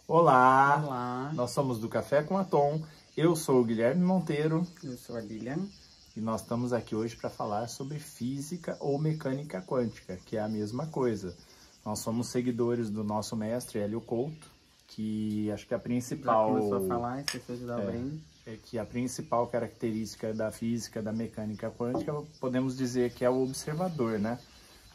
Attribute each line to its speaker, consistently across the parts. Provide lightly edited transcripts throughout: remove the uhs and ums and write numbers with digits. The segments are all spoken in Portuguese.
Speaker 1: Olá!
Speaker 2: Olá,
Speaker 1: Nós somos do Café com Atom. Eu sou o Guilherme Monteiro
Speaker 2: eu sou a Lilian.
Speaker 1: e nós estamos aqui hoje para falar sobre física ou mecânica quântica, que é a mesma coisa. Nós somos seguidores do nosso mestre Hélio Couto, que acho que a
Speaker 2: Já
Speaker 1: principal
Speaker 2: começou a falar, esqueceu de dar o brinde.
Speaker 1: é que a principal característica da física, da mecânica quântica, podemos dizer que é o observador, né?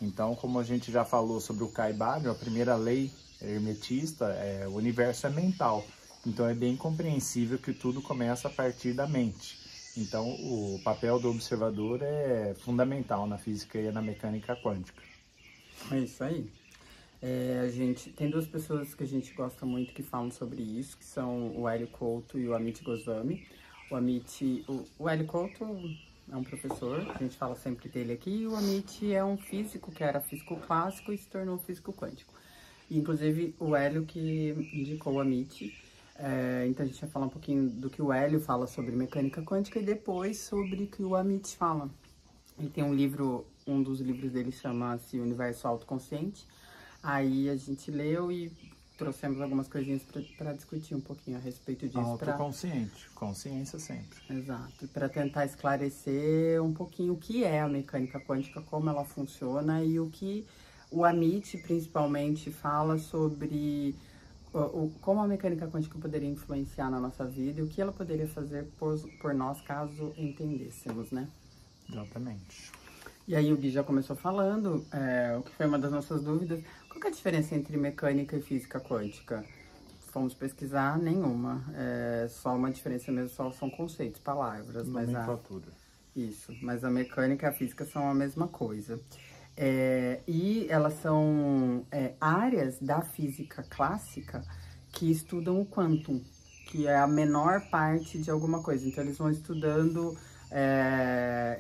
Speaker 1: Então, como a gente já falou sobre o Caibalion, a primeira lei hermetista, o universo é mental. Então, é bem compreensível que tudo começa a partir da mente. Então, o papel do observador é fundamental na física e na mecânica quântica.
Speaker 2: É isso aí. A gente tem duas pessoas que a gente gosta muito que falam sobre isso, que são o Hélio Couto e o Amit Goswami. O Hélio Couto é um professor, a gente fala sempre dele aqui, e o Amit é um físico que era físico clássico e se tornou físico quântico. E, inclusive, o Hélio que indicou o Amit. Então a gente vai falar um pouquinho do que o Hélio fala sobre mecânica quântica e depois sobre o que o Amit fala. Ele tem um livro, um dos livros dele chama-se Universo Autoconsciente. Aí a gente leu e trouxemos algumas coisinhas para discutir um pouquinho a respeito disso.
Speaker 1: Autoconsciente, consciência sempre.
Speaker 2: Exato, para tentar esclarecer um pouquinho o que é a mecânica quântica, como ela funciona e o que o Amit principalmente fala sobre como a mecânica quântica poderia influenciar na nossa vida e o que ela poderia fazer por nós caso entendêssemos, né?
Speaker 1: Exatamente.
Speaker 2: E aí o Gui já começou falando, o que foi uma das nossas dúvidas, qual que é a diferença entre mecânica e física quântica? Fomos pesquisar, nenhuma, só uma diferença mesmo, só são conceitos, palavras.
Speaker 1: Nomenclatura.
Speaker 2: Isso, mas a mecânica e a física são a mesma coisa. E elas são áreas da física clássica que estudam o quantum, que é a menor parte de alguma coisa. Então, eles vão estudando,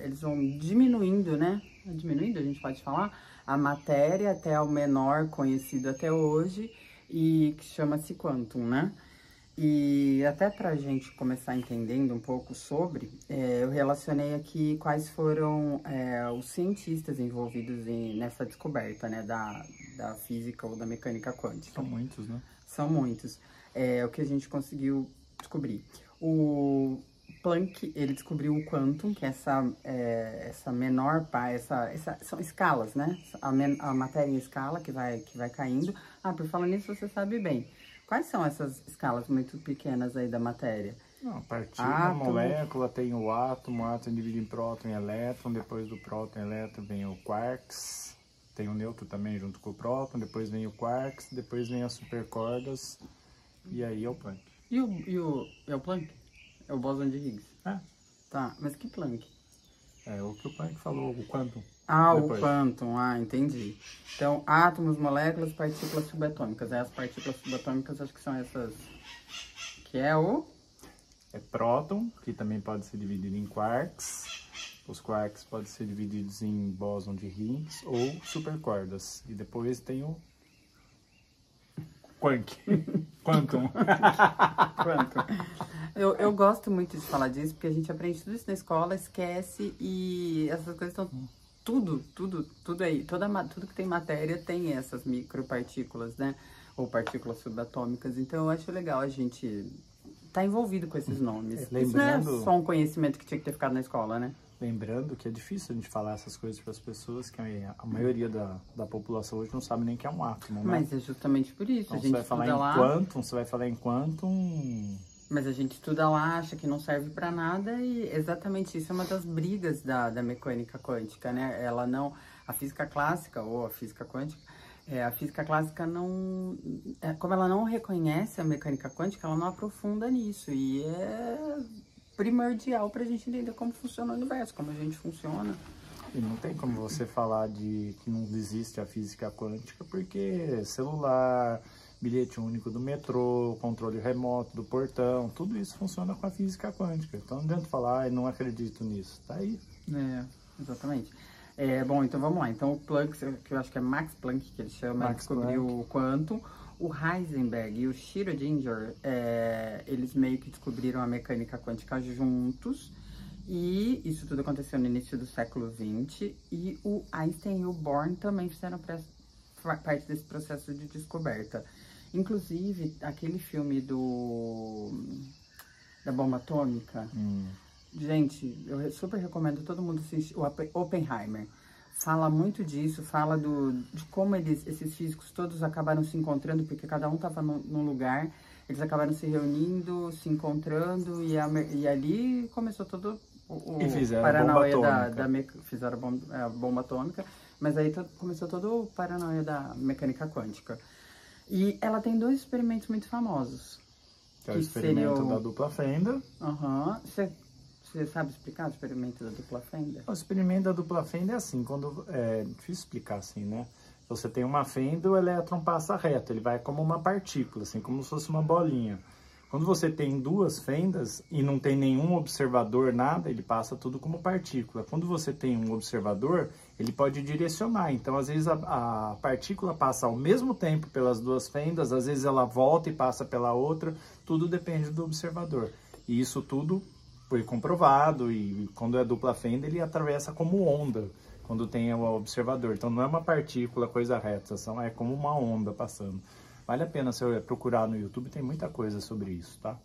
Speaker 2: eles vão diminuindo, né? Diminuindo, a gente pode falar, a matéria até o menor conhecido até hoje, e que chama-se quantum, né? E até para a gente começar entendendo um pouco sobre, eu relacionei aqui quais foram os cientistas envolvidos nessa descoberta, né, da física ou da mecânica quântica.
Speaker 1: São muitos, né?
Speaker 2: São muitos. O que a gente conseguiu descobrir. O Planck, ele descobriu o quantum, que é essa menor parte, são escalas, né? A matéria em escala que vai caindo. Por falar nisso, você sabe bem. Quais são essas escalas muito pequenas aí da matéria?
Speaker 1: Não, a partícula, molécula, tem o átomo divide em próton e elétron, depois do próton e elétron vem o quarks, tem o nêutron também junto com o próton, depois vem o quarks, depois vem as supercordas, e aí é o Planck.
Speaker 2: É o Planck? É o bóson de Higgs? Tá, mas que Planck?
Speaker 1: É o que o Planck falou, o quantum.
Speaker 2: O quantum, entendi. Então, átomos, moléculas, partículas subatômicas. As partículas subatômicas acho que são essas, que é o...
Speaker 1: É próton, que também pode ser dividido em quarks. Os quarks podem ser divididos em bóson de Higgs ou supercordas. E depois tem o Quantum.
Speaker 2: Quantum. Eu gosto muito de falar disso, porque a gente aprende tudo isso na escola, esquece, e essas coisas estão... Tudo aí, tudo que tem matéria tem essas micropartículas, né? Ou partículas subatômicas. Então, eu acho legal a gente tá envolvido com esses nomes. Isso não é só um conhecimento que tinha que ter ficado na escola, né?
Speaker 1: Lembrando que é difícil a gente falar essas coisas para as pessoas, que a maioria da população hoje não sabe nem que é um átomo, né?
Speaker 2: Mas é justamente por isso.
Speaker 1: Então,
Speaker 2: a gente
Speaker 1: você vai falar em quantum, você vai falar em quantum...
Speaker 2: Mas a gente estuda lá, acha que não serve para nada, e exatamente isso é uma das brigas da mecânica quântica, né? A física clássica ou a física quântica, a física clássica não... como ela não reconhece a mecânica quântica, ela não aprofunda nisso, e é primordial para a gente entender como funciona o universo, como a gente funciona.
Speaker 1: E não tem como você falar de que não existe a física quântica, porque celular... bilhete único do metrô, controle remoto do portão, tudo isso funciona com a física quântica. Então não adianta falar, não acredito nisso, tá aí.
Speaker 2: Exatamente. Bom, então vamos lá. Então o Planck, que eu acho que é Max Planck, que ele chama, ele descobriu o quantum. O Heisenberg e o Schrödinger, eles meio que descobriram a mecânica quântica juntos. E isso tudo aconteceu no início do século XX. E o Einstein e o Born também fizeram parte desse processo de descoberta. Inclusive, aquele filme da bomba atômica, gente, eu super recomendo todo mundo assistir, o Oppenheimer. Fala muito disso, fala de como esses físicos todos acabaram se encontrando, porque cada um estava num lugar, eles acabaram se reunindo, se encontrando, e ali começou todo o paranauê fizeram a bomba atômica, mas aí começou todo o paranauê da mecânica quântica. E ela tem 2 experimentos muito famosos.
Speaker 1: Que é o experimento da dupla fenda.
Speaker 2: Você sabe explicar o experimento da dupla fenda?
Speaker 1: O experimento da dupla fenda é assim, é difícil explicar assim, né? Você tem uma fenda, o elétron passa reto, ele vai como uma partícula, assim, como se fosse uma bolinha. Quando você tem 2 fendas e não tem nenhum observador, nada, ele passa tudo como partícula. Quando você tem um observador, ele pode direcionar. Então, às vezes, a partícula passa ao mesmo tempo pelas 2 fendas, às vezes ela volta e passa pela outra, tudo depende do observador. E isso tudo foi comprovado, e quando é dupla fenda, ele atravessa como onda, quando tem o observador. Então, não é uma partícula, coisa reta, é como uma onda passando. Vale a pena você procurar no YouTube, tem muita coisa sobre isso, tá?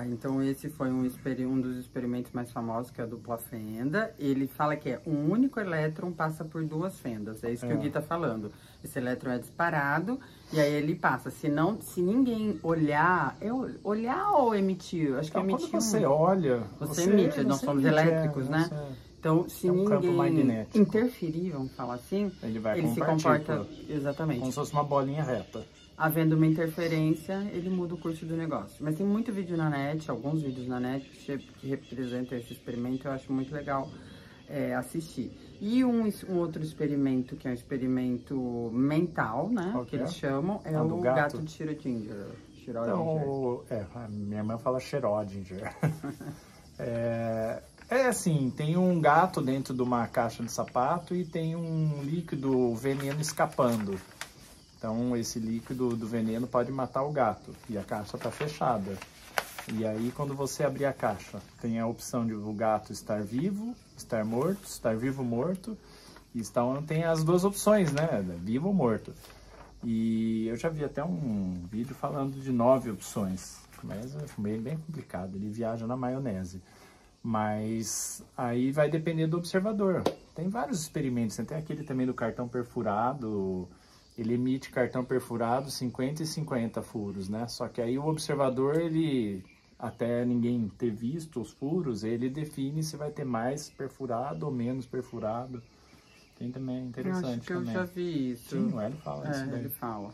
Speaker 2: Então esse foi um dos experimentos mais famosos, que é a dupla fenda. Ele fala que um único elétron passa por 2 fendas, é isso que o Gui tá falando. Esse elétron é disparado e aí ele passa. Se ninguém olhar ou emitir, acho que emitir.
Speaker 1: Quando você olha,
Speaker 2: você emite, nós somos elétricos, né? Então, se ninguém interferir, vamos falar assim, ele se comporta exatamente
Speaker 1: como se fosse uma bolinha reta.
Speaker 2: Havendo uma interferência, ele muda o curso do negócio. Mas tem muito vídeo na net, alguns vídeos na net que representam esse experimento, eu acho muito legal assistir. E um outro experimento, que é um experimento mental, né, que eles chamam, é o gato de Schrödinger.
Speaker 1: Então, minha irmã fala Schrödinger. Assim, tem um gato dentro de uma caixa de sapato e tem um líquido veneno escapando. Então, esse líquido do veneno pode matar o gato. E a caixa está fechada. E aí, quando você abrir a caixa, tem a opção de o gato estar vivo, estar morto, estar vivo ou morto. Então, tem as 2 opções, né? Vivo ou morto. E eu já vi até um vídeo falando de 9 opções. Mas é bem complicado. Ele viaja na maionese. Mas aí vai depender do observador. Tem vários experimentos. Tem aquele também do cartão perfurado. Ele emite cartão perfurado 50 e 50 furos, né? Só que aí o observador, até ninguém ter visto os furos, ele define se vai ter mais perfurado ou menos perfurado. Tem também, interessante também.
Speaker 2: Eu já vi isso.
Speaker 1: Sim, o Hélio fala isso daí.
Speaker 2: Ele fala.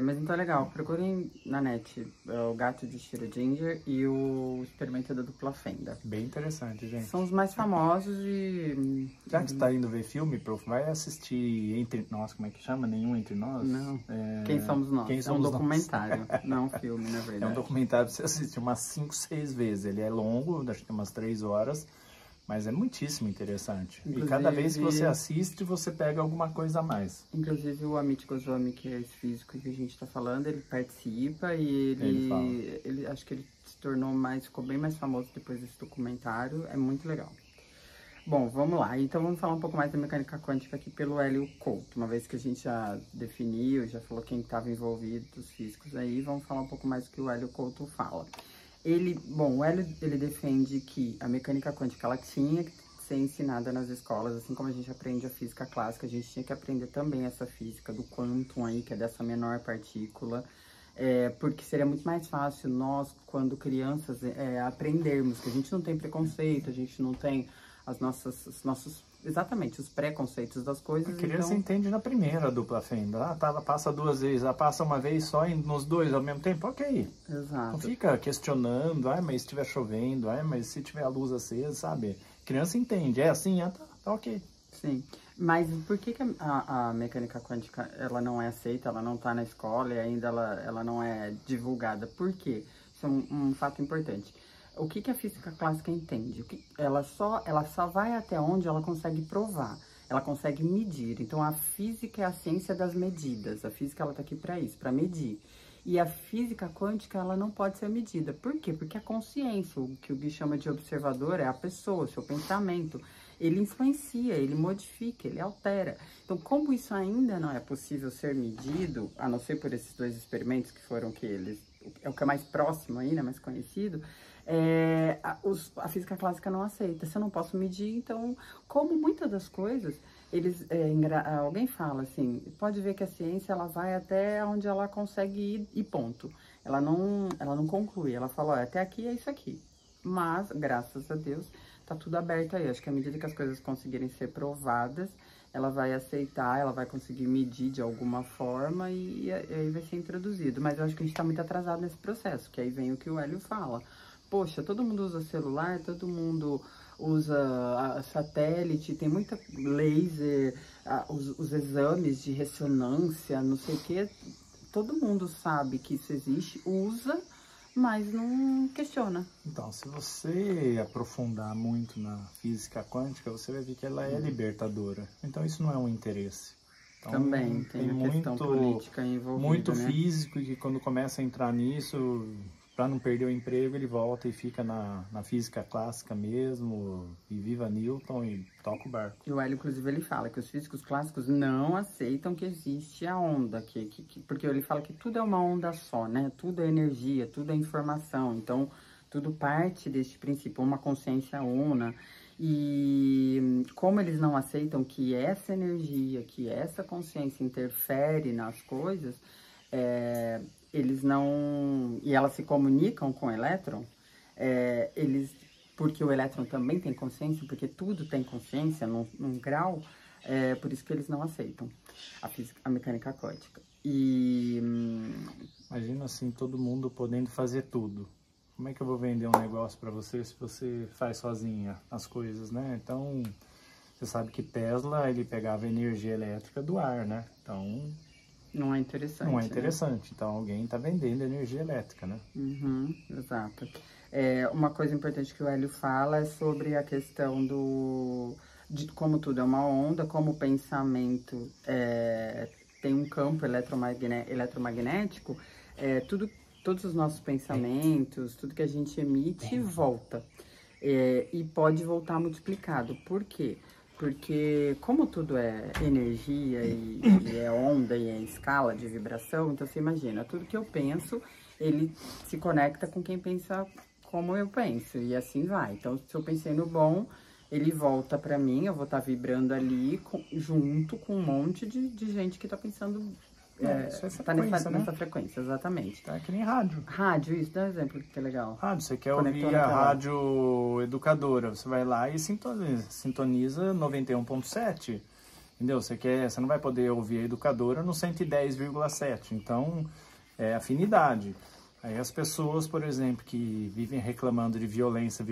Speaker 2: Mas então é legal, procurem na net o gato de Schrödinger e o experimento da dupla fenda.
Speaker 1: Bem interessante, gente.
Speaker 2: São os mais famosos e...
Speaker 1: Já que você tá indo ver filme, prof, vai assistir Entre Nós, como é que chama? Nenhum Entre Nós?
Speaker 2: Não. Quem Somos Nós?
Speaker 1: Quem somos
Speaker 2: um documentário, não é um filme, na verdade.
Speaker 1: É um documentário pra você assistir umas 5, 6 vezes. Ele é longo, acho que tem umas 3 horas. Mas é muitíssimo interessante. Inclusive, e cada vez que você assiste, você pega alguma coisa a mais.
Speaker 2: Inclusive o Amit Goswami, que é esse físico que a gente está falando, ele participa e ele acho que ele se ficou bem mais famoso depois desse documentário. É muito legal. Bom, vamos lá. Então vamos falar um pouco mais da mecânica quântica aqui pelo Hélio Couto. Uma vez que a gente já definiu, já falou quem estava envolvido, os físicos aí, vamos falar um pouco mais do que o Hélio Couto fala. O Hélio, ele defende que a mecânica quântica, ela tinha que ser ensinada nas escolas, assim como a gente aprende a física clássica, a gente tinha que aprender também essa física do quantum aí, que é dessa menor partícula, porque seria muito mais fácil nós, quando crianças, aprendermos, que a gente não tem preconceito, a gente não tem exatamente, os preconceitos das coisas.
Speaker 1: A criança entende na primeira dupla fenda. Ela passa 2 vezes, ela passa uma vez só nos 2 ao mesmo tempo, ok.
Speaker 2: Exato.
Speaker 1: Não fica questionando, mas se estiver chovendo, mas se tiver a luz acesa, sabe? A criança entende, é assim, tá ok.
Speaker 2: Sim, mas por que a mecânica quântica, ela não é aceita, ela não tá na escola e ainda ela não é divulgada? Por quê? Isso é um fato importante. O que a física clássica entende? Ela só vai até onde ela consegue provar, ela consegue medir. Então, a física é a ciência das medidas. A física, ela tá aqui para isso, para medir. E a física quântica, ela não pode ser medida. Por quê? Porque a consciência, o que o Gui chama de observador, é a pessoa, o seu pensamento. ele influencia, ele modifica, ele altera. Então, como isso ainda não é possível ser medido, a não ser por esses dois experimentos que foram que eles... É o que é mais próximo aí, né, mais conhecido, a física clássica não aceita. Se eu não posso medir, então, como muitas das coisas, alguém fala assim, pode ver que a ciência ela vai até onde ela consegue ir e ponto. Ela não conclui, ela fala, até aqui é isso aqui. Mas, graças a Deus, tá tudo aberto aí. Acho que à medida que as coisas conseguirem ser provadas, ela vai aceitar, ela vai conseguir medir de alguma forma e aí vai ser introduzido. Mas eu acho que a gente tá muito atrasado nesse processo, que aí vem o que o Hélio fala. Poxa, todo mundo usa celular, todo mundo usa satélite, tem muita laser, os exames de ressonância, não sei o que. Todo mundo sabe que isso existe, usa, mas não questiona.
Speaker 1: Então, se você aprofundar muito na física quântica, você vai ver que ela é libertadora. Então, isso não é um interesse. Então,
Speaker 2: também tem a questão política envolvida,
Speaker 1: muito
Speaker 2: né?
Speaker 1: físico, e que quando começa a entrar nisso, para não perder o emprego, ele volta e fica na física clássica mesmo, e viva Newton e toca o barco.
Speaker 2: E o Hélio, inclusive, ele fala que os físicos clássicos não aceitam que existe a onda, porque ele fala que tudo é uma onda só, né? Tudo é energia, tudo é informação, então tudo parte deste princípio, uma consciência una. E como eles não aceitam que essa energia, que essa consciência interfere nas coisas, eles não... E elas se comunicam com o elétron, porque o elétron também tem consciência, porque tudo tem consciência num grau, por isso que eles não aceitam a mecânica quântica.
Speaker 1: Imagina assim, todo mundo podendo fazer tudo. Como é que eu vou vender um negócio para você se você faz sozinha as coisas, né? Então, você sabe que Tesla, ele pegava energia elétrica do ar, né? Então...
Speaker 2: Não é interessante.
Speaker 1: Não é interessante. Né? Então, alguém está vendendo energia elétrica, né?
Speaker 2: Uhum, exato. Uma coisa importante que o Hélio fala é sobre a questão de como tudo é uma onda, como o pensamento tem um campo eletromagnético, todos os nossos pensamentos, tudo que a gente emite volta. E pode voltar multiplicado. Por quê? Porque como tudo é energia e é onda e é escala de vibração, então você imagina, tudo que eu penso, ele se conecta com quem pensa como eu penso, e assim vai. Então, se eu pensei no bom, ele volta pra mim, eu vou estar vibrando ali junto com um monte de gente que tá pensando... tá nessa frequência, exatamente.
Speaker 1: Tá que nem rádio.
Speaker 2: Rádio, isso, dá um exemplo que é legal.
Speaker 1: Rádio, você quer ouvir a rádio educadora, você vai lá e sintoniza 91.7, entendeu? Você não vai poder ouvir a educadora no 110,7, então é afinidade. Aí as pessoas, por exemplo, que vivem reclamando de violência,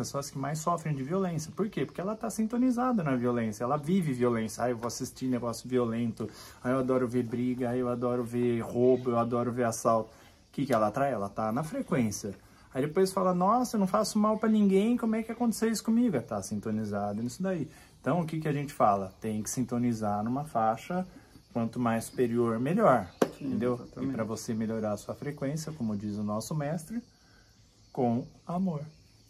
Speaker 1: são as que mais sofrem de violência. Por quê? Porque ela está sintonizada na violência, ela vive violência. Eu vou assistir negócio violento, eu adoro ver briga, eu adoro ver roubo, eu adoro ver assalto. O que ela atrai? Ela está na frequência. Aí depois fala, nossa, eu não faço mal para ninguém, como é que aconteceu isso comigo? Está sintonizado nisso daí. Então, o que a gente fala? Tem que sintonizar numa faixa, quanto mais superior, melhor. Entendeu? Exatamente. E para você melhorar a sua frequência, como diz o nosso mestre, com amor.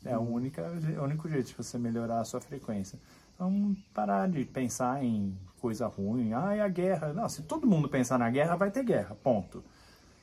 Speaker 1: É o único jeito de você melhorar a sua frequência. Então, parar de pensar em coisa ruim. É a guerra. Não, se todo mundo pensar na guerra, vai ter guerra. Ponto.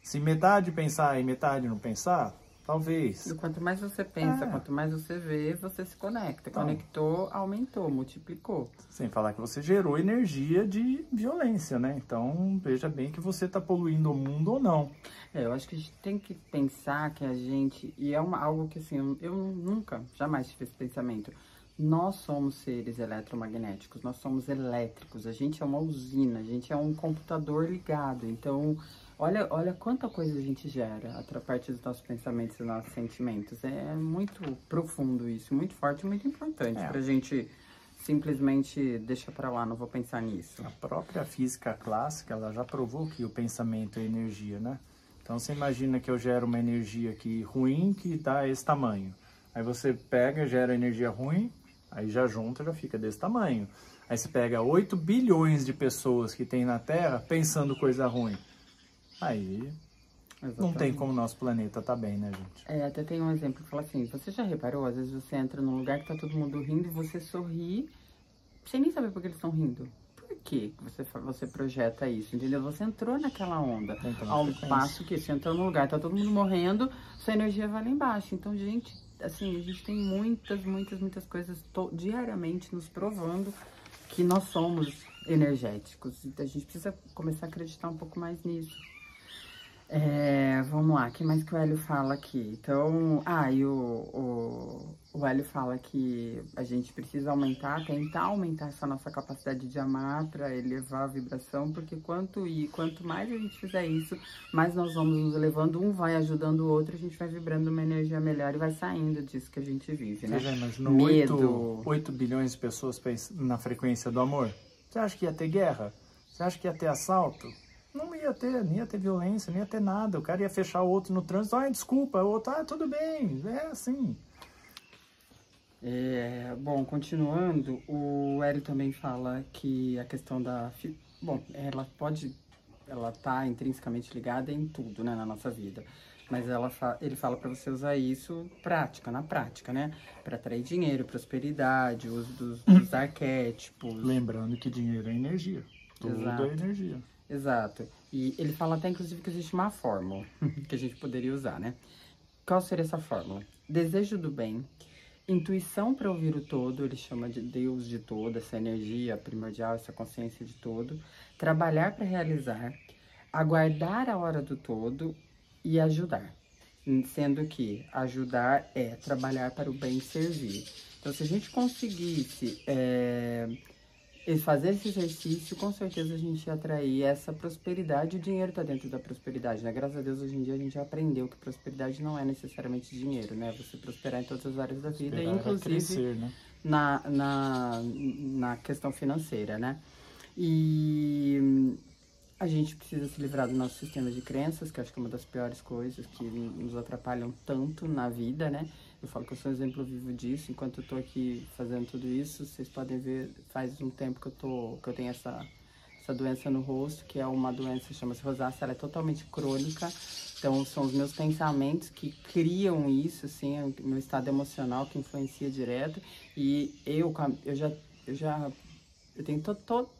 Speaker 1: Se metade pensar e metade não pensar, talvez.
Speaker 2: E quanto mais você pensa, quanto mais você vê, você se conecta. Então, conectou, aumentou, multiplicou.
Speaker 1: Sem falar que você gerou energia de violência, né? Então, veja bem que você está poluindo o mundo ou não.
Speaker 2: Eu acho que a gente tem que pensar que a gente... E é algo que, assim, eu nunca, jamais tive esse pensamento. Nós somos seres eletromagnéticos, nós somos elétricos. A gente é uma usina, a gente é um computador ligado. Então... Olha quanta coisa a gente gera a partir dos nossos pensamentos e dos nossos sentimentos. É muito profundo isso, muito forte e muito importante pra gente simplesmente deixar pra lá, não vou pensar nisso.
Speaker 1: A própria física clássica, ela já provou que o pensamento é energia, né? Então você imagina que eu gero uma energia aqui ruim que dá esse tamanho. Aí você pega, gera energia ruim, aí já junta, já fica desse tamanho. Aí você pega 8 bilhões de pessoas que tem na Terra pensando coisa ruim. Aí não tem como o nosso planeta tá bem, né, gente?
Speaker 2: Até tem um exemplo que fala assim, você já reparou, às vezes você entra num lugar que tá todo mundo rindo e você sorri sem nem saber por que eles estão rindo. Por que você projeta isso, entendeu? Você entrou naquela onda. Ao passo que você entrou num lugar, tá todo mundo morrendo, sua energia vai lá embaixo. Então, gente, assim, a gente tem muitas coisas diariamente nos provando que nós somos energéticos. Então, a gente precisa começar a acreditar um pouco mais nisso. Vamos lá, o que mais que o Hélio fala aqui? Então, e o Hélio fala que a gente precisa tentar aumentar essa nossa capacidade de amar para elevar a vibração, porque quanto mais a gente fizer isso, mais nós vamos nos elevando, um vai ajudando o outro, a gente vai vibrando uma energia melhor e vai saindo disso que a gente vive, né?
Speaker 1: Você já imaginou 8 bilhões de pessoas na frequência do amor? Você acha que ia ter guerra? Você acha que ia ter assalto? Não ia ter, nem ia ter violência, nem ia ter nada. O cara ia fechar o outro no trânsito. Desculpa. O outro, tudo bem. É assim.
Speaker 2: Bom, continuando, o Hélio também fala que a questão da... Bom, ela tá intrinsecamente ligada em tudo, né, na nossa vida. Mas ele fala para você usar isso na prática, né? Para atrair dinheiro, prosperidade, uso dos arquétipos.
Speaker 1: Lembrando que dinheiro é energia. Tudo é energia.
Speaker 2: Exato. E ele fala até, inclusive, que existe uma fórmula que a gente poderia usar, né? Qual seria essa fórmula? Desejo do bem, intuição para ouvir o todo, ele chama de Deus de todo, essa energia primordial, essa consciência de todo. Trabalhar para realizar, aguardar a hora do todo e ajudar. Sendo que ajudar é trabalhar para o bem servir. Então, se a gente conseguisse... fazer esse exercício, com certeza a gente ia atrair essa prosperidade. O dinheiro tá dentro da prosperidade, né? Graças a Deus, hoje em dia a gente já aprendeu que prosperidade não é necessariamente dinheiro, né? Você prosperar em todas as áreas da vida, inclusive
Speaker 1: crescer, né?
Speaker 2: na questão financeira, né? E a gente precisa se livrar do nosso sistema de crenças, que acho que é uma das piores coisas que nos atrapalham tanto na vida, né? Eu falo que eu sou um exemplo vivo disso. Enquanto eu tô aqui fazendo tudo isso, vocês podem ver, faz um tempo que eu tenho essa doença no rosto, que é uma doença, chama-se rosácea, ela é totalmente crônica. Então, são os meus pensamentos que criam isso, assim, é o meu estado emocional que influencia direto. E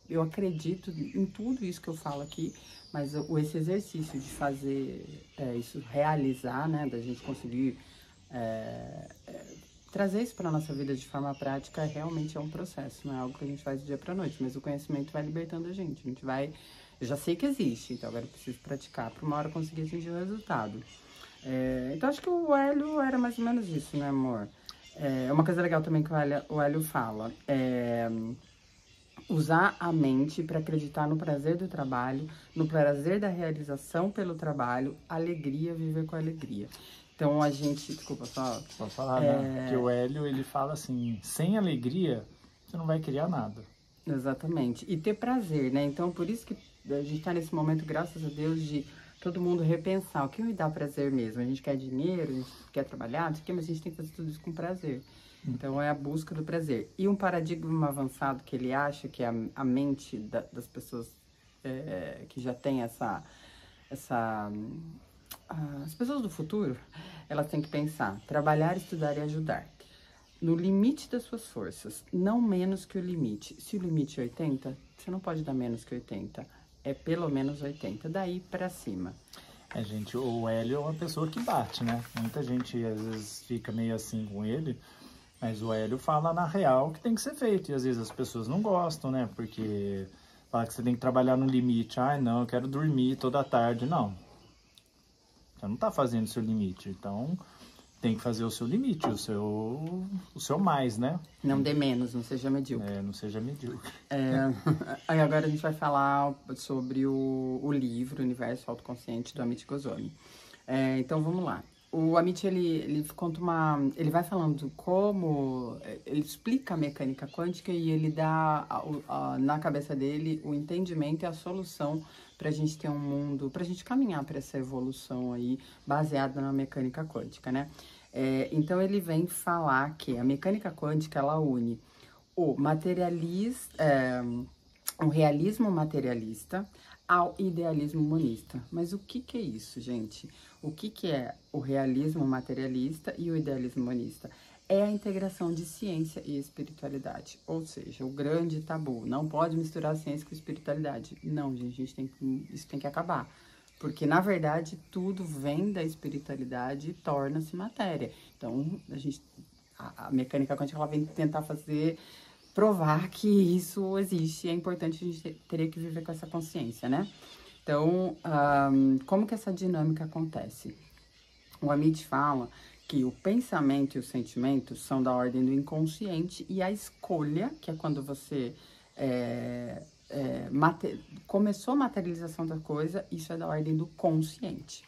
Speaker 2: eu acredito em tudo isso que eu falo aqui, mas esse exercício de fazer isso realizar, né, da gente conseguir trazer isso para nossa vida de forma prática, realmente é um processo, não é algo que a gente faz do dia para noite, mas o conhecimento vai libertando a gente eu já sei que existe, então agora eu preciso praticar para uma hora conseguir atingir o resultado. Então acho que o Hélio era mais ou menos isso, né, amor? Uma coisa legal também que o Hélio fala usar a mente para acreditar no prazer do trabalho, no prazer da realização pelo trabalho, alegria, viver com alegria. Então a gente, desculpa, só...
Speaker 1: Pode falar, né? Porque o Hélio, ele fala assim, sem alegria, você não vai criar nada.
Speaker 2: Exatamente. E ter prazer, né? Então por isso que a gente tá nesse momento, graças a Deus, de todo mundo repensar o que me dá prazer mesmo. A gente quer dinheiro, a gente quer trabalhar, mas a gente tem que fazer tudo isso com prazer. Então é a busca do prazer. E um paradigma avançado que ele acha que é a mente das pessoas que já tem as pessoas do futuro, elas têm que pensar, trabalhar, estudar e ajudar. No limite das suas forças, não menos que o limite. Se o limite é 80, você não pode dar menos que 80. É pelo menos 80, daí pra cima.
Speaker 1: Gente, o Hélio é uma pessoa que bate, né? Muita gente às vezes fica meio assim com ele, mas o Hélio fala na real que tem que ser feito. E às vezes as pessoas não gostam, né? Porque fala que você tem que trabalhar no limite. Não, eu quero dormir toda tarde. Não. Você não tá fazendo o seu limite. Então, tem que fazer o seu limite, o seu mais, né?
Speaker 2: Não dê menos, não seja medíocre.
Speaker 1: Não seja medíocre.
Speaker 2: Aí agora a gente vai falar sobre o livro Universo Autoconsciente, do Amit Goswami. Então, vamos lá. O Amit, ele vai falando como... Ele explica a mecânica quântica e ele dá, na cabeça dele, o entendimento e a solução para a gente ter um mundo, para a gente caminhar para essa evolução aí, baseada na mecânica quântica, né? Então, ele vem falar que a mecânica quântica, ela une o realismo materialista ao idealismo monista. Mas o que é isso, gente? O que é o realismo materialista e o idealismo monista? é a integração de ciência e espiritualidade. Ou seja, o grande tabu, não pode misturar ciência com espiritualidade. Não, gente, isso tem que acabar. Porque, na verdade, tudo vem da espiritualidade e torna-se matéria. Então, a mecânica quântica ela vem tentar provar que isso existe. É importante, a gente teria que viver com essa consciência, né? Então, como que essa dinâmica acontece? O Amit fala que o pensamento e o sentimento são da ordem do inconsciente e a escolha, que é quando você começou a materialização da coisa, isso é da ordem do consciente.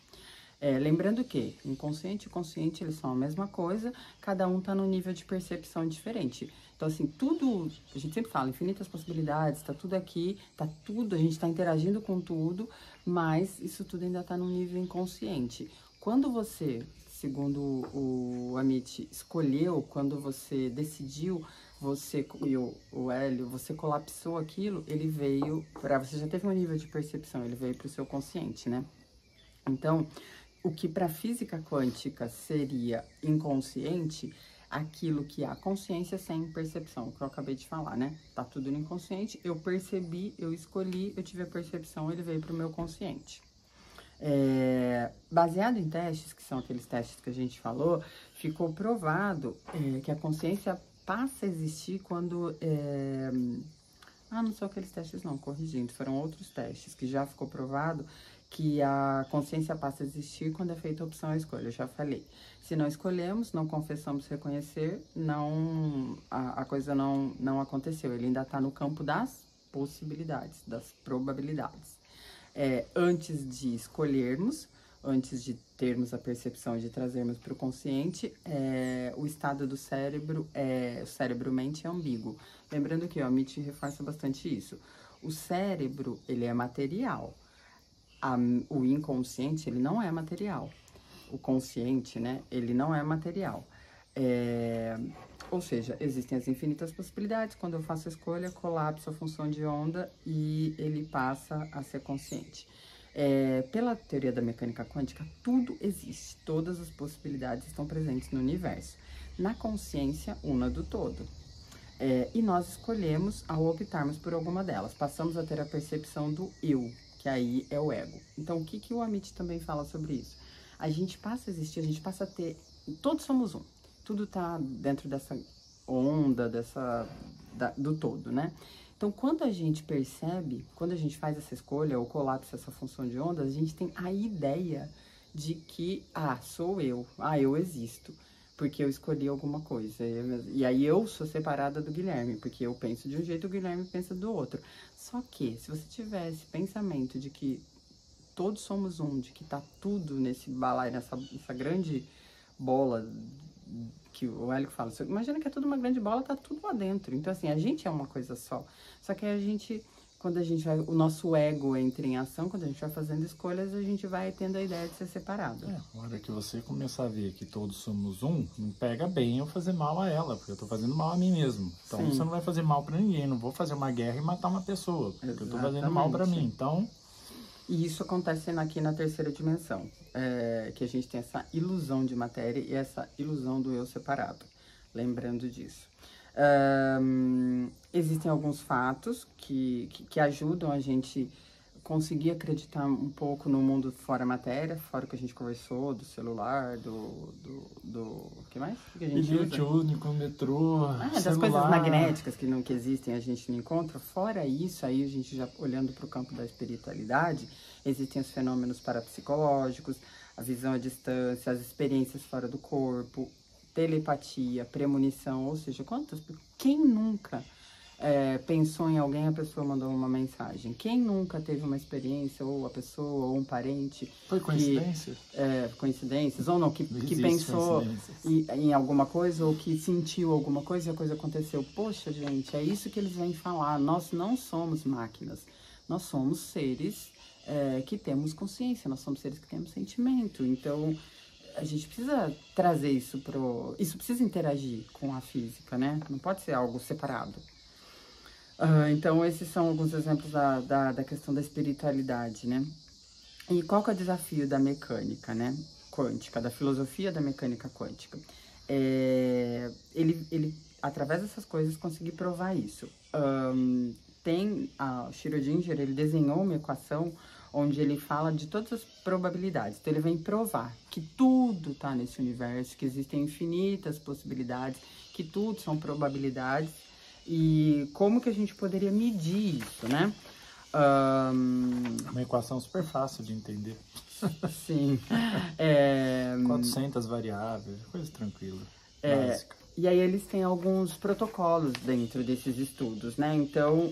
Speaker 2: Lembrando que inconsciente e consciente, eles são a mesma coisa, cada um está num nível de percepção diferente. Então, assim, tudo, a gente sempre fala, infinitas possibilidades, está tudo aqui, a gente está interagindo com tudo, mas isso tudo ainda está num nível inconsciente. Quando você, segundo o Amit, escolheu, quando você decidiu, o Hélio, você colapsou aquilo, ele veio você já teve um nível de percepção, ele veio para o seu consciente, né? Então, o que para a física quântica seria inconsciente, aquilo que é a consciência sem percepção, que eu acabei de falar, né? Tá tudo no inconsciente, eu percebi, eu escolhi, eu tive a percepção, ele veio para o meu consciente. Baseado em testes, que são aqueles testes que a gente falou, ficou provado que a consciência passa a existir quando... não são aqueles testes não, corrigindo, foram outros testes que já ficou provado que a consciência passa a existir quando é feita a opção à escolha, eu já falei. Se não escolhemos, não confessamos reconhecer, a coisa não aconteceu, ele ainda está no campo das possibilidades, das probabilidades. Antes de escolhermos, antes de termos a percepção de trazermos para o consciente, o estado do cérebro, o cérebro-mente é ambíguo. Lembrando que o Amit reforça bastante isso. O cérebro, ele é material. O inconsciente, ele não é material. O consciente, né, ele não é material. Ou seja, existem as infinitas possibilidades. Quando eu faço a escolha, colapso a função de onda e ele passa a ser consciente. Pela teoria da mecânica quântica, tudo existe. Todas as possibilidades estão presentes no universo. Na consciência, una do todo. E nós escolhemos ao optarmos por alguma delas. Passamos a ter a percepção do eu, que aí é o ego. Então, o que o Amit também fala sobre isso? A gente passa a existir, a gente passa a ter... Todos somos um. Tudo está dentro dessa onda, do todo, né? Então, quando a gente percebe, quando a gente faz essa escolha ou colapsa essa função de onda, a gente tem a ideia de que, sou eu, eu existo, porque eu escolhi alguma coisa. E aí eu sou separada do Guilherme, porque eu penso de um jeito, o Guilherme pensa do outro. Só que, se você tiver esse pensamento de que todos somos um, de que tá tudo nesse balaio, nessa grande bola que o Hélio fala, você imagina que é tudo uma grande bola, tá tudo lá dentro. Então, assim, a gente é uma coisa só. Só que quando a gente vai, o nosso ego entra em ação, quando a gente vai fazendo escolhas, a gente vai tendo a ideia de ser separado.
Speaker 1: A hora que você começar a ver que todos somos um, não pega bem eu fazer mal a ela, porque eu tô fazendo mal a mim mesmo. Então, você não vai fazer mal pra ninguém, não vou fazer uma guerra e matar uma pessoa, porque eu tô fazendo mal pra mim, então...
Speaker 2: E isso acontece aqui na terceira dimensão, que a gente tem essa ilusão de matéria e essa ilusão do eu separado, lembrando disso. Existem alguns fatos que ajudam a gente conseguir acreditar um pouco no mundo fora matéria, fora o que a gente conversou, do celular, o que mais? Que a gente
Speaker 1: bilhete único, metrô,
Speaker 2: das
Speaker 1: celular.
Speaker 2: Coisas magnéticas que existem, a gente não encontra. Fora isso, aí a gente já olhando para o campo da espiritualidade, existem os fenômenos parapsicológicos, a visão à distância, as experiências fora do corpo, telepatia, premonição, ou seja, quem nunca pensou em alguém, a pessoa mandou uma mensagem? Quem nunca teve uma experiência, ou a pessoa, ou um parente...
Speaker 1: Foi coincidência?
Speaker 2: Coincidências, ou não, que pensou em alguma coisa, ou que sentiu alguma coisa e a coisa aconteceu. Poxa, gente, é isso que eles vêm falar. Nós não somos máquinas, nós somos seres que temos consciência, nós somos seres que temos sentimento. Então, a gente precisa trazer isso Isso precisa interagir com a física, né? Não pode ser algo separado. Então, esses são alguns exemplos da questão da espiritualidade, né? E qual que é o desafio da mecânica, né? Quântica, da filosofia da mecânica quântica? ele, através dessas coisas, conseguiu provar isso. O Schrödinger, ele desenhou uma equação onde ele fala de todas as probabilidades. Então, ele vem provar que tudo está nesse universo, que existem infinitas possibilidades, que tudo são probabilidades. E como que a gente poderia medir isso, né?
Speaker 1: Uma equação super fácil de entender.
Speaker 2: Sim.
Speaker 1: 400 variáveis, coisa tranquila, básica.
Speaker 2: E aí eles têm alguns protocolos dentro desses estudos, né? Então,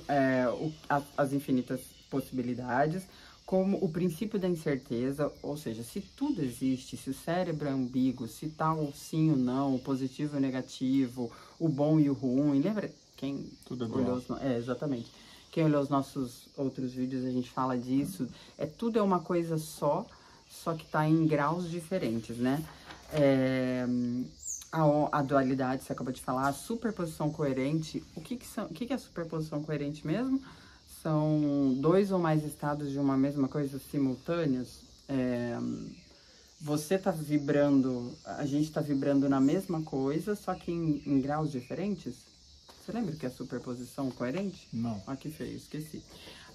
Speaker 2: as infinitas possibilidades, como o princípio da incerteza, ou seja, se tudo existe, se o cérebro é ambíguo, se tá o sim ou não, o positivo e o negativo, o bom e o ruim, lembra quem olhou exatamente. Quem olhou os nossos outros vídeos, a gente fala disso. Tudo é uma coisa só que tá em graus diferentes, né? A dualidade, você acabou de falar, a superposição coerente. O que é a superposição coerente mesmo? São dois ou mais estados de uma mesma coisa simultâneos. Você tá vibrando, a gente tá vibrando na mesma coisa, só que em graus diferentes. Você lembra que é superposição coerente?
Speaker 1: Não.
Speaker 2: Ah, que feio, esqueci.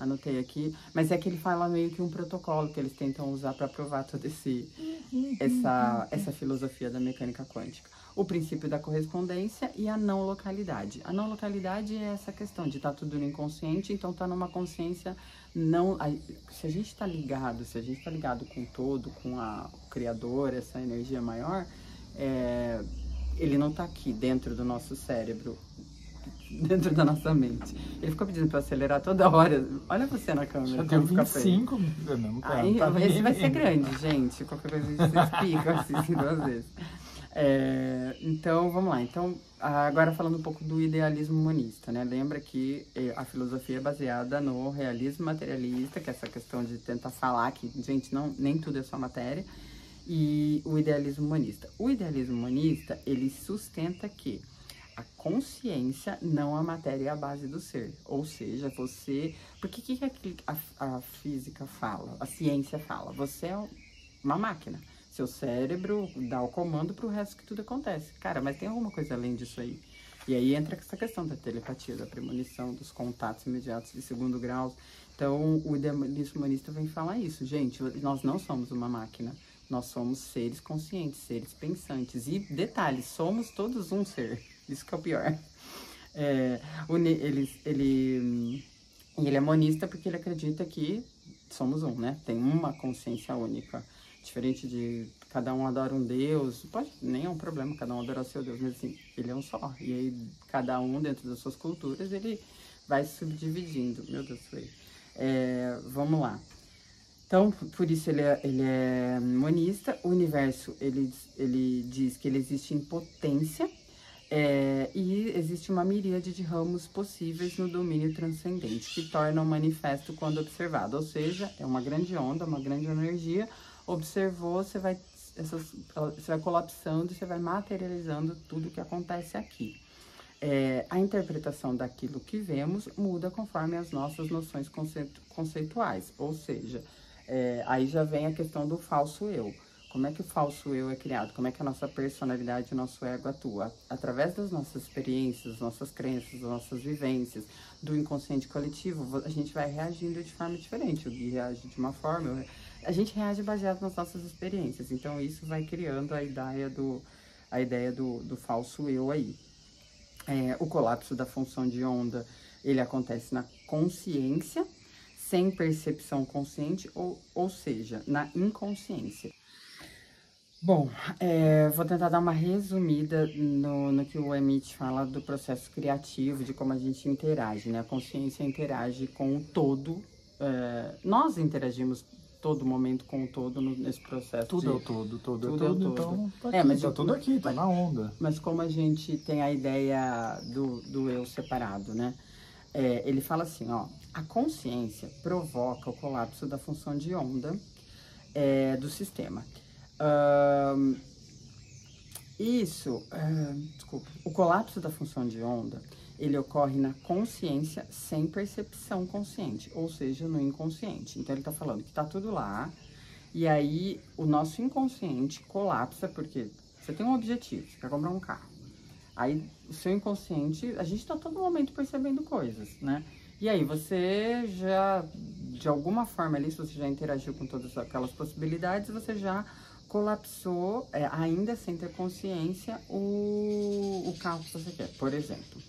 Speaker 2: Anotei aqui. Mas é que ele fala meio que um protocolo que eles tentam usar para provar toda essa filosofia da mecânica quântica. O princípio da correspondência e a não localidade. A não localidade é essa questão de estar tudo no inconsciente, então tá numa consciência não... Se a gente está ligado com o todo, com o Criador, essa energia maior, ele não tá aqui dentro do nosso cérebro, dentro da nossa mente. Ele ficou pedindo para acelerar toda hora. Olha você na câmera.
Speaker 1: Já deu 25.
Speaker 2: Esse vai ser grande, gente. Qualquer coisa a gente explica assim 2 vezes. Então, vamos lá. Então, agora falando um pouco do idealismo humanista, né? Lembra que a filosofia é baseada no realismo materialista, que é essa questão de tentar falar que, gente, nem tudo é só matéria, e o idealismo humanista. O idealismo humanista, ele sustenta que a consciência não a matéria é a base do ser. Ou seja, você... Porque o que a física fala? A ciência fala? Você é uma máquina. Seu cérebro dá o comando para o resto que tudo acontece. Cara, mas tem alguma coisa além disso aí? E aí entra essa questão da telepatia, da premonição, dos contatos imediatos de segundo grau. Então, o idealismo humanista vem falar isso. Gente, nós não somos uma máquina. Nós somos seres conscientes, seres pensantes. E, detalhe, somos todos um ser. Isso que é o pior. Ele é monista porque ele acredita que somos um, né? Tem uma consciência única. Diferente de cada um adora um Deus. Nem é um problema cada um adorar o seu Deus, mas assim, ele é um só. E aí, cada um, dentro das suas culturas, ele vai subdividindo. Meu Deus, foi. Vamos lá. Então, por isso ele é monista. O universo, ele diz que ele existe em potência. E existe uma miríade de ramos possíveis no domínio transcendente, que tornam manifesto quando observado. Ou seja, é uma grande onda, uma grande energia. Observou, você vai colapsando, você vai materializando tudo que acontece aqui. A interpretação daquilo que vemos muda conforme as nossas noções conceituais. Ou seja, aí já vem a questão do falso eu. Como é que o falso eu é criado? Como é que a nossa personalidade, o nosso ego atua? Através das nossas experiências, das nossas crenças, das nossas vivências, do inconsciente coletivo, a gente vai reagindo de forma diferente. O Gui reage de uma forma, a gente reage baseado nas nossas experiências. Então, isso vai criando a ideia do falso eu aí. O colapso da função de onda, ele acontece na consciência, sem percepção consciente, ou seja, na inconsciência. Bom, vou tentar dar uma resumida no que o Emmett fala do processo criativo, de como a gente interage, né? A consciência interage com o todo. Nós interagimos todo momento com o todo nesse processo.
Speaker 1: Tudo é o todo, tudo é o todo. Então, tá tudo aqui, tá na onda.
Speaker 2: Mas como a gente tem a ideia do eu separado, né? Ele fala assim, ó, a consciência provoca o colapso da função de onda do sistema. O colapso da função de onda, ele ocorre na consciência sem percepção consciente, ou seja, no inconsciente. Então, ele tá falando que tá tudo lá, e aí o nosso inconsciente colapsa, porque Você tem um objetivo, você quer comprar um carro. Aí, o seu inconsciente, a gente tá todo momento percebendo coisas, né? E aí, você já, de alguma forma ali, se você já interagiu com todas aquelas possibilidades, você já colapsou, ainda sem ter consciência, o carro que você quer, por exemplo.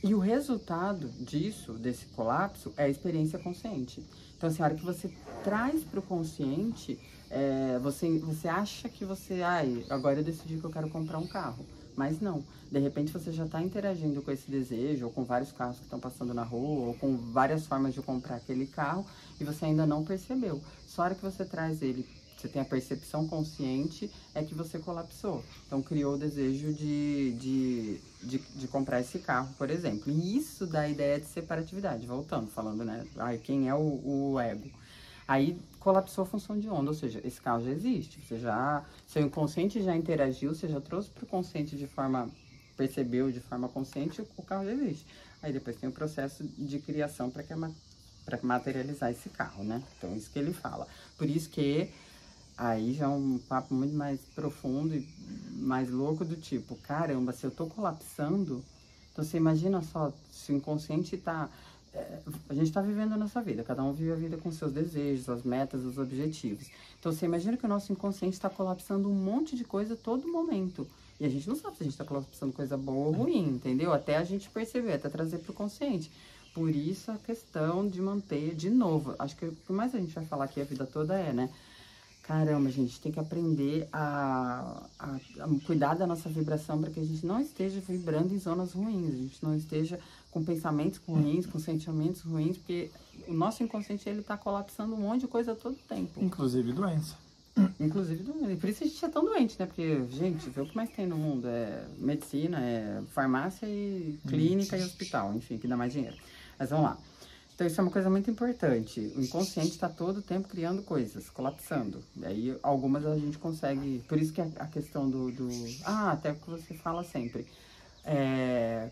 Speaker 2: E o resultado disso, desse colapso, é a experiência consciente. Então, assim, a hora que você traz para o consciente, você acha que agora eu decidi que eu quero comprar um carro. Mas não. De repente, você já está interagindo com esse desejo, ou com vários carros que estão passando na rua, ou com várias formas de comprar aquele carro, e você ainda não percebeu. Só a hora que você traz ele, você tem a percepção consciente, é que você colapsou. Então, criou o desejo de comprar esse carro, por exemplo. E isso dá a ideia de separatividade. Voltando, falando, né? Quem é o ego? Aí, colapsou a função de onda, ou seja, esse carro já existe. Seu inconsciente já interagiu, você já trouxe para o consciente percebeu de forma consciente, o carro já existe. Aí, depois tem o processo de criação para materializar esse carro, né? Então, isso que ele fala. Por isso que aí já é um papo muito mais profundo e mais louco, do tipo, caramba, se eu tô colapsando, então você imagina só, se o inconsciente tá... a gente tá vivendo a nossa vida, cada um vive a vida com seus desejos, as metas, os objetivos. Então você imagina que o nosso inconsciente está colapsando um monte de coisa a todo momento. E a gente não sabe se a gente tá colapsando coisa boa ou ruim, entendeu? Até a gente perceber, até trazer pro consciente. Por isso a questão de manter, de novo, acho que o que mais a gente vai falar aqui a vida toda né? Caramba, a gente tem que aprender a cuidar da nossa vibração para que a gente não esteja vibrando em zonas ruins, a gente não esteja com pensamentos ruins, com sentimentos ruins, porque o nosso inconsciente, ele tá colapsando um monte de coisa a todo tempo.
Speaker 1: Inclusive doença.
Speaker 2: Inclusive doença. E por isso a gente é tão doente, né? Porque, gente, vê o que mais tem no mundo. É medicina, é farmácia e clínica e hospital, enfim, que dá mais dinheiro. Mas vamos lá. Então, isso é uma coisa muito importante. O inconsciente está todo o tempo criando coisas, colapsando. E aí, algumas a gente consegue... Por isso que a questão até o que você fala sempre.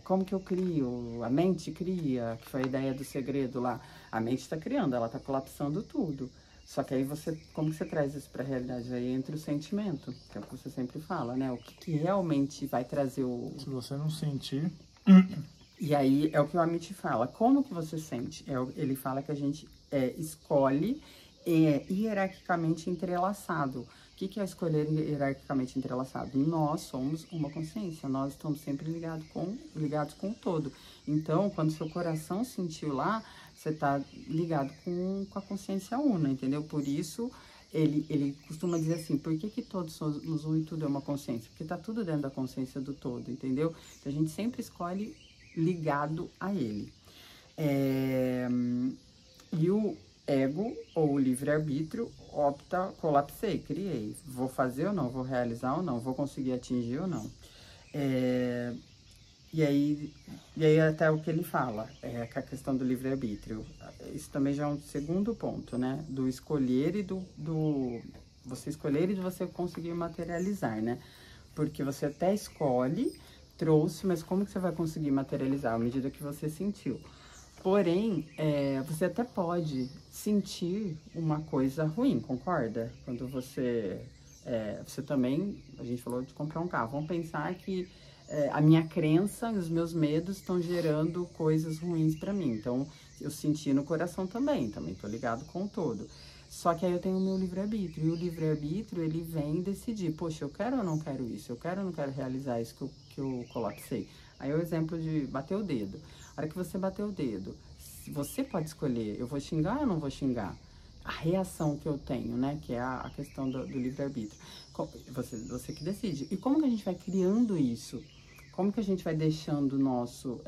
Speaker 2: Como que eu crio? A mente cria, que foi a ideia do segredo lá. A mente está criando, ela está colapsando tudo. Só que aí como que você traz isso para a realidade? Aí entra o sentimento, que é o que você sempre fala, né? O que realmente vai trazer
Speaker 1: Se você não sentir...
Speaker 2: E aí é o que o Amit fala. Como que você sente? Ele fala que a gente escolhe hierarquicamente entrelaçado. O que é escolher hierarquicamente entrelaçado? Nós somos uma consciência, nós estamos sempre ligados com o todo. Então, quando seu coração sentiu lá, você está ligado com a consciência una, entendeu? Por isso, ele costuma dizer assim, por que todos somos um e tudo é uma consciência? Porque está tudo dentro da consciência do todo, entendeu? Então, a gente sempre escolhe ligado a ele. E o ego, ou o livre-arbítrio, opta, colapsei, criei. Vou fazer ou não? Vou realizar ou não? Vou conseguir atingir ou não? E aí até o que ele fala, com a questão do livre-arbítrio. Isso também já é um segundo ponto, né? Do escolher e você escolher e de você conseguir materializar, né? Porque você até escolhe, trouxe, mas como que você vai conseguir materializar? À medida que você sentiu. Porém, você até pode sentir uma coisa ruim, concorda? Quando você também, a gente falou de comprar um carro. Vamos pensar que a minha crença e os meus medos estão gerando coisas ruins para mim. Então, eu senti no coração também tô ligado com o todo. Só que aí eu tenho o meu livre-arbítrio. E o livre-arbítrio, ele vem decidir, poxa, eu quero ou não quero isso? Eu quero ou não quero realizar isso que eu colapsei? Aí é o exemplo de bater o dedo. A hora que você bater o dedo, você pode escolher, eu vou xingar ou não vou xingar? A reação que eu tenho, né? Que é a questão do livre-arbítrio. Você que decide. E como que a gente vai criando isso? Como que a gente vai deixando o nosso...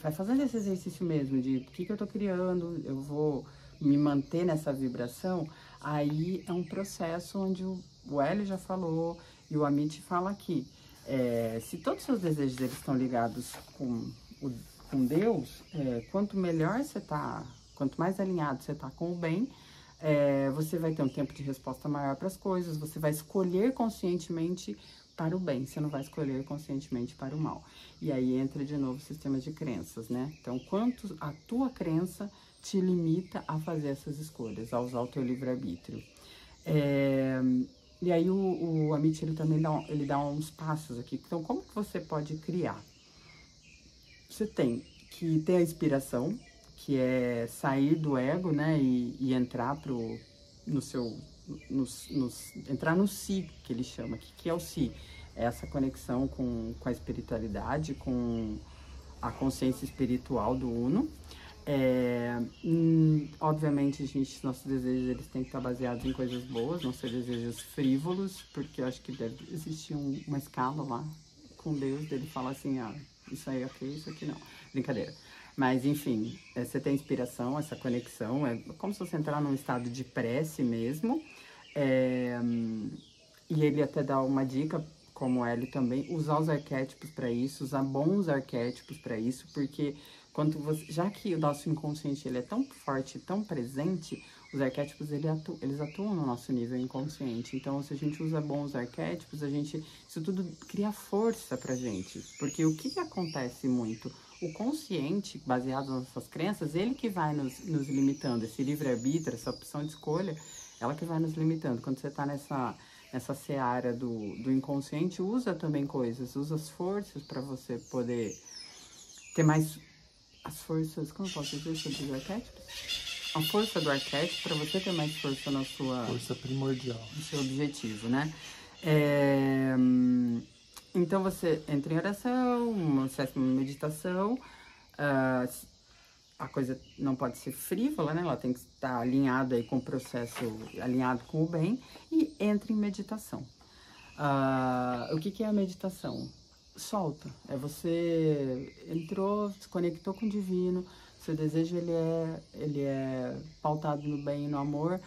Speaker 2: vai fazendo esse exercício mesmo de o que eu tô criando, eu vou me manter nessa vibração. Aí é um processo onde o Hélio já falou e o Amit fala aqui. Se todos os seus desejos eles estão ligados com Deus, quanto melhor você tá, quanto mais alinhado você tá com o bem, você vai ter um tempo de resposta maior para as coisas, você vai escolher conscientemente para o bem, você não vai escolher conscientemente para o mal. E aí entra de novo o sistema de crenças, né? Então, quanto a tua crença te limita a fazer essas escolhas, a usar o teu livre-arbítrio. E aí o Amit, ele também ele dá uns passos aqui. Então, como que você pode criar? Você tem que ter a inspiração, que é sair do ego, né, e entrar no seu, entrar no si, que ele chama. Que é o si? É essa conexão com a espiritualidade, com a consciência espiritual do Uno. Obviamente, nossos desejos, eles têm que estar baseados em coisas boas, não ser desejos frívolos, porque eu acho que deve existir uma escala lá com Deus, dele fala assim, isso aí é ok, isso aqui não. Brincadeira. Mas, enfim, você tem inspiração, essa conexão, é como se você entrar num estado de prece mesmo. E ele até dá uma dica, como ele também, usar os arquétipos para isso, usar bons arquétipos para isso, porque já que o nosso inconsciente ele é tão forte, tão presente, os arquétipos eles atuam no nosso nível inconsciente. Então, se a gente usa bons arquétipos, isso tudo cria força pra gente. Porque o que acontece muito? O consciente, baseado nas nossas crenças, ele que vai nos limitando. Esse livre-arbítrio, essa opção de escolha, ela que vai nos limitando. Quando você tá nessa seara do inconsciente, usa também coisas, usa as forças para você poder ter mais... As forças, como eu posso dizer sobre os arquétipos? A força do arquétipo para você ter mais força na sua...
Speaker 1: Força primordial.
Speaker 2: No seu objetivo, né? Então você entra em oração, acessa uma meditação, a coisa não pode ser frívola, né? Ela tem que estar alinhada aí com o processo, alinhado com o bem, e entra em meditação. O que é a meditação? Solta. Você entrou, se conectou com o divino, seu desejo ele é pautado no bem e no amor,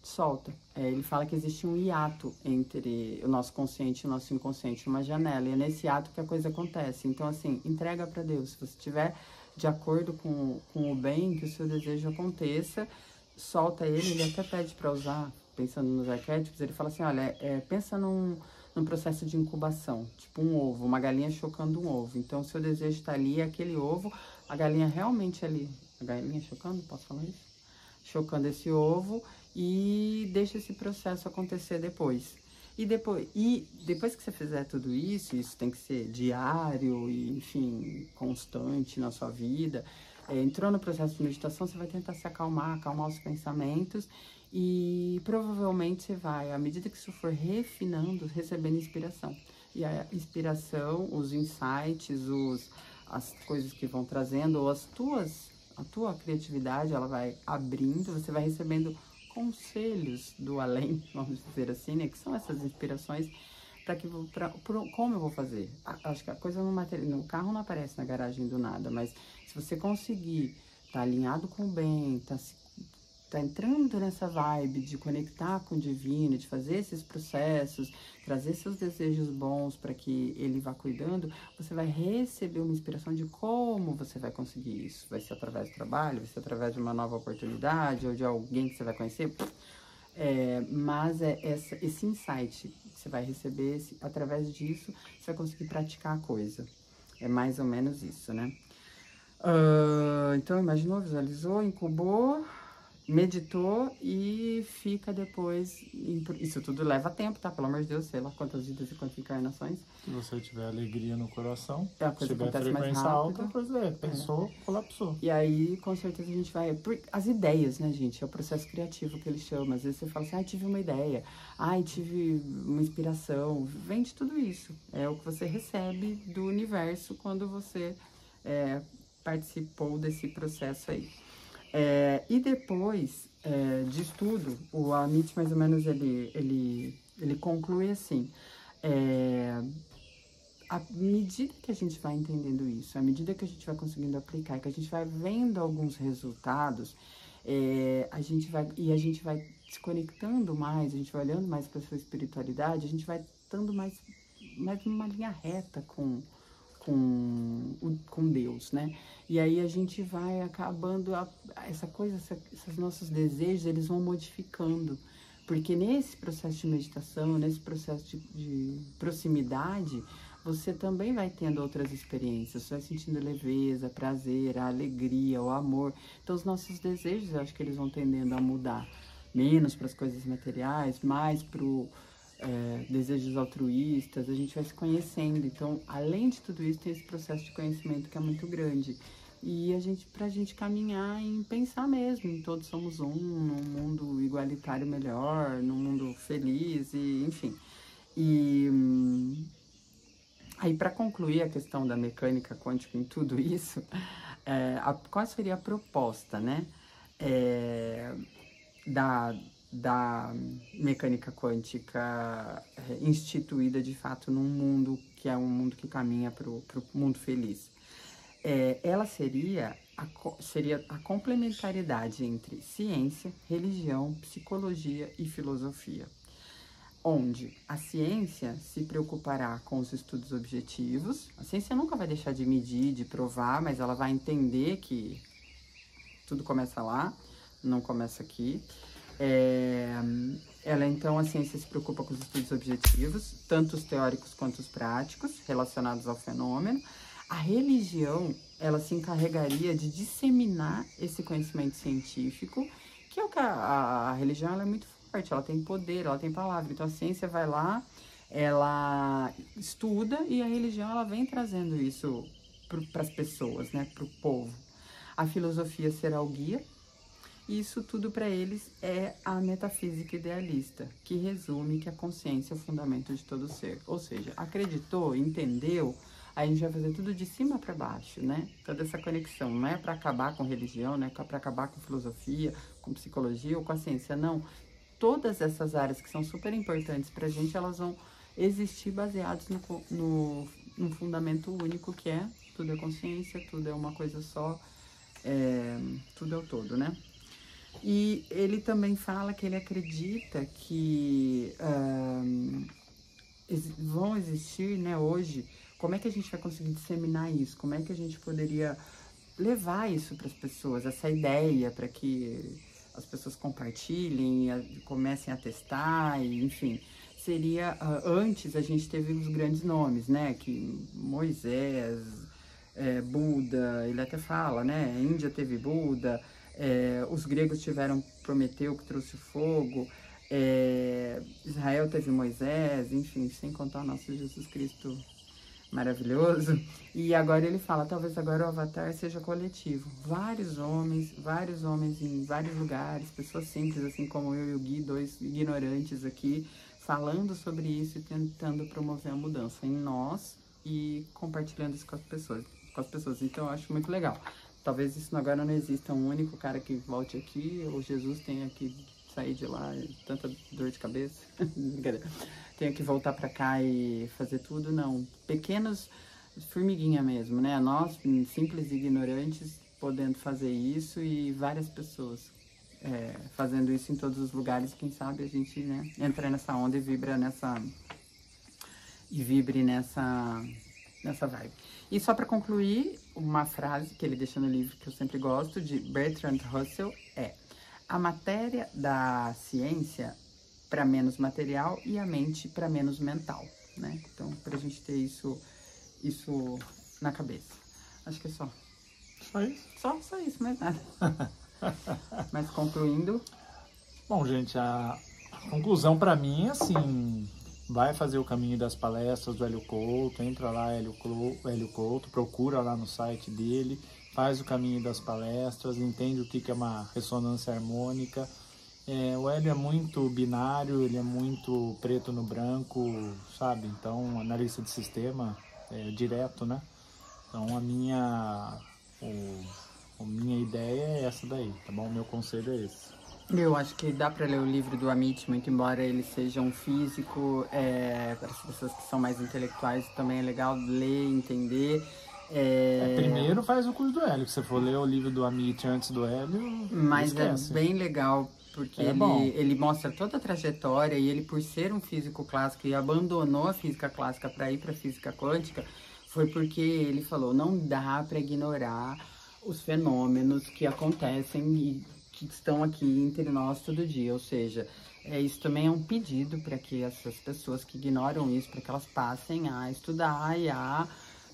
Speaker 2: solta. Ele fala que existe um hiato entre o nosso consciente e o nosso inconsciente, uma janela, e é nesse hiato que a coisa acontece. Então, assim, entrega para Deus. Se você estiver de acordo com o bem, que o seu desejo aconteça, solta ele até pede para usar, pensando nos arquétipos, ele fala assim, olha, pensa num processo de incubação, tipo um ovo, uma galinha chocando um ovo. Então, o seu desejo está ali, aquele ovo, a galinha realmente ali, a galinha chocando, posso falar isso? Chocando esse ovo e deixa esse processo acontecer depois. E depois que você fizer tudo isso tem que ser diário e, enfim, constante na sua vida. Entrou no processo de meditação, você vai tentar se acalmar os pensamentos e provavelmente você vai, à medida que isso for refinando, recebendo inspiração. E a inspiração, os insights, as coisas que vão trazendo, ou a tua criatividade, ela vai abrindo, você vai recebendo conselhos do além, vamos dizer assim, né? Que são essas inspirações como eu vou fazer. Acho que a coisa no carro não aparece na garagem do nada, mas se você conseguir estar alinhado com o bem, tá entrando nessa vibe de conectar com o divino, de fazer esses processos, trazer seus desejos bons para que ele vá cuidando, você vai receber uma inspiração de como você vai conseguir isso. Vai ser através do trabalho, vai ser através de uma nova oportunidade ou de alguém que você vai conhecer. Mas esse insight que você vai receber, através disso, você vai conseguir praticar a coisa. É mais ou menos isso, né? Então, imaginou, visualizou, incubou, meditou e fica depois... Isso tudo leva tempo, tá? Pelo amor de Deus, sei lá quantas vidas e quantas encarnações.
Speaker 1: Se você tiver alegria no coração,
Speaker 2: a coisa
Speaker 1: tiver
Speaker 2: acontece mais
Speaker 1: frequência
Speaker 2: rápido.
Speaker 1: alta, coisa pensou, colapsou.
Speaker 2: E aí, com certeza, a gente vai... As ideias, né, gente? É o processo criativo que ele chama. Às vezes você fala assim, tive uma ideia. Tive uma inspiração. Vem de tudo isso. É o que você recebe do universo quando você participou desse processo aí. E depois disso tudo, o Amit, mais ou menos, ele conclui assim, à medida que a gente vai entendendo isso, à medida que a gente vai conseguindo aplicar, que a gente vai vendo alguns resultados, a gente vai se conectando mais, a gente vai olhando mais para a sua espiritualidade, a gente vai estando mais numa linha reta com Deus, né? E aí a gente vai acabando, esses nossos desejos, eles vão modificando. Porque nesse processo de meditação, nesse processo de proximidade, você também vai tendo outras experiências, você vai sentindo leveza, prazer, a alegria, o amor. Então os nossos desejos, eu acho que eles vão tendendo a mudar. Menos para as coisas materiais, mais desejos altruístas, a gente vai se conhecendo. Então, além de tudo isso, tem esse processo de conhecimento que é muito grande. E pra gente caminhar em pensar mesmo, em todos somos um, num mundo igualitário melhor, num mundo feliz, e enfim. E aí, para concluir a questão da mecânica quântica em tudo isso, qual seria a proposta, né, da mecânica quântica instituída de fato num mundo que é um mundo que caminha para o mundo feliz? Ela seria a complementariedade entre ciência, religião, psicologia e filosofia, onde a ciência se preocupará com os estudos objetivos. A ciência nunca vai deixar de medir, de provar, mas ela vai entender que tudo começa lá, não começa aqui. Então, a ciência se preocupa com os estudos objetivos, tanto os teóricos quanto os práticos, relacionados ao fenômeno. A religião, ela se encarregaria de disseminar esse conhecimento científico, que é o que a religião ela é muito forte, ela tem poder, ela tem palavra. Então, a ciência vai lá, ela estuda e a religião ela vem trazendo isso para as pessoas, né, para o povo. A filosofia será o guia. E isso tudo para eles é a metafísica idealista, que resume que a consciência é o fundamento de todo ser. Ou seja, acreditou, entendeu, aí a gente vai fazer tudo de cima para baixo, né? Toda essa conexão, não é para acabar com religião, não é para acabar com filosofia, com psicologia ou com a ciência, não. Todas essas áreas que são super importantes para a gente, elas vão existir baseadas no fundamento único que é tudo é consciência, tudo é uma coisa só, tudo é o todo, né? E ele também fala que ele acredita que vão existir, né, hoje, como é que a gente vai conseguir disseminar isso? Como é que a gente poderia levar isso para as pessoas, essa ideia, para que as pessoas compartilhem, comecem a testar, e, enfim. Seria, antes a gente teve os grandes nomes, né, que Moisés, Buda, ele até fala, né, a Índia teve Buda, os gregos tiveram Prometeu, que trouxe fogo, Israel teve Moisés, enfim, sem contar o nosso Jesus Cristo maravilhoso. E agora ele fala, talvez agora o avatar seja coletivo. Vários homens em vários lugares, pessoas simples, assim como eu e o Gui, dois ignorantes aqui, falando sobre isso e tentando promover a mudança em nós e compartilhando isso com as pessoas. Então eu acho muito legal. Talvez isso agora não exista um único cara que volte aqui, ou Jesus tenha que sair de lá, tanta dor de cabeça, tenha que voltar para cá e fazer tudo, não. Pequenos formiguinha mesmo, né? Nós, simples ignorantes, podendo fazer isso e várias pessoas fazendo isso em todos os lugares. Quem sabe a gente, né, entra nessa onda e vibre nessa vibe. E só para concluir, uma frase que ele deixa no livro que eu sempre gosto, de Bertrand Russell, a matéria da ciência para menos material e a mente para menos mental, né? Então, para a gente ter isso na cabeça. Acho que é só.
Speaker 1: Só isso?
Speaker 2: Só isso, mais nada. Mas concluindo...
Speaker 1: Bom, gente, a conclusão para mim é assim... Vai fazer o caminho das palestras do Hélio Couto, entra lá, Hélio Couto, procura lá no site dele, faz o caminho das palestras, entende o que é uma ressonância harmônica. O Hélio é muito binário, ele é muito preto no branco, sabe? Então, analista de sistema direto, né? Então, a minha ideia é essa daí, tá bom? O meu conselho é esse.
Speaker 2: Eu acho que dá para ler o livro do Amit, muito embora ele seja um físico, para as pessoas que são mais intelectuais também é legal ler, entender.
Speaker 1: Primeiro faz o curso do Hélio, que se você for ler o livro do Amit antes do Hélio,
Speaker 2: mas
Speaker 1: esquece.
Speaker 2: É bem legal, porque ele mostra toda a trajetória, e ele, por ser um físico clássico e abandonou a física clássica para ir para a física quântica, foi porque ele falou, não dá para ignorar os fenômenos que acontecem e que estão aqui entre nós todo dia. Ou seja, isso também é um pedido para que essas pessoas que ignoram isso, para que elas passem a estudar e a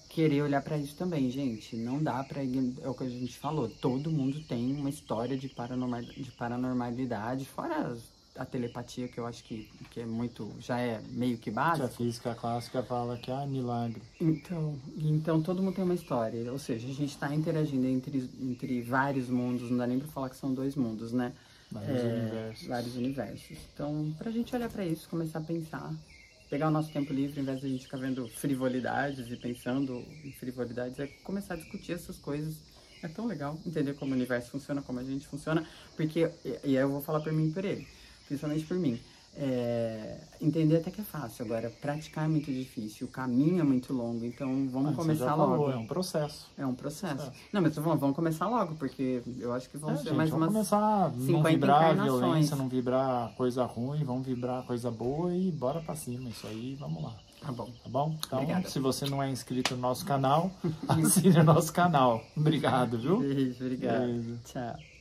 Speaker 2: querer olhar para isso também, gente. Não dá para ignorar, é o que a gente falou, todo mundo tem uma história de paranormalidade, fora a telepatia, que eu acho que é muito, já é meio que
Speaker 1: Que
Speaker 2: básico.
Speaker 1: a física clássica fala que é milagre.
Speaker 2: Então todo mundo tem uma história, ou seja, a gente está interagindo entre vários mundos, não dá nem para falar que são dois mundos, né? Vários universos. Então, pra gente olhar para isso, começar a pensar, pegar o nosso tempo livre, ao invés de a gente ficar vendo frivolidades e pensando em frivolidades, é começar a discutir essas coisas. É tão legal entender como o universo funciona, como a gente funciona, porque, e aí eu vou falar por mim e por ele, principalmente por mim, entender até que é fácil, agora praticar é muito difícil, o caminho é muito longo, então vamos começar logo.
Speaker 1: É um processo.
Speaker 2: É um processo. Não, mas vamos começar logo, porque eu acho que vão ser
Speaker 1: gente,
Speaker 2: mais
Speaker 1: vamos
Speaker 2: umas
Speaker 1: começar a
Speaker 2: 50
Speaker 1: não vibrar
Speaker 2: encarnações.
Speaker 1: violência, não vibrar coisa ruim, vamos vibrar coisa boa e bora pra cima, isso aí, vamos lá.
Speaker 2: Tá bom.
Speaker 1: Tá bom? Então,
Speaker 2: Obrigada.
Speaker 1: se você não é inscrito no nosso canal, assine o nosso canal. Obrigado, viu?
Speaker 2: Beijo, obrigado.
Speaker 1: Beijo.
Speaker 2: Tchau.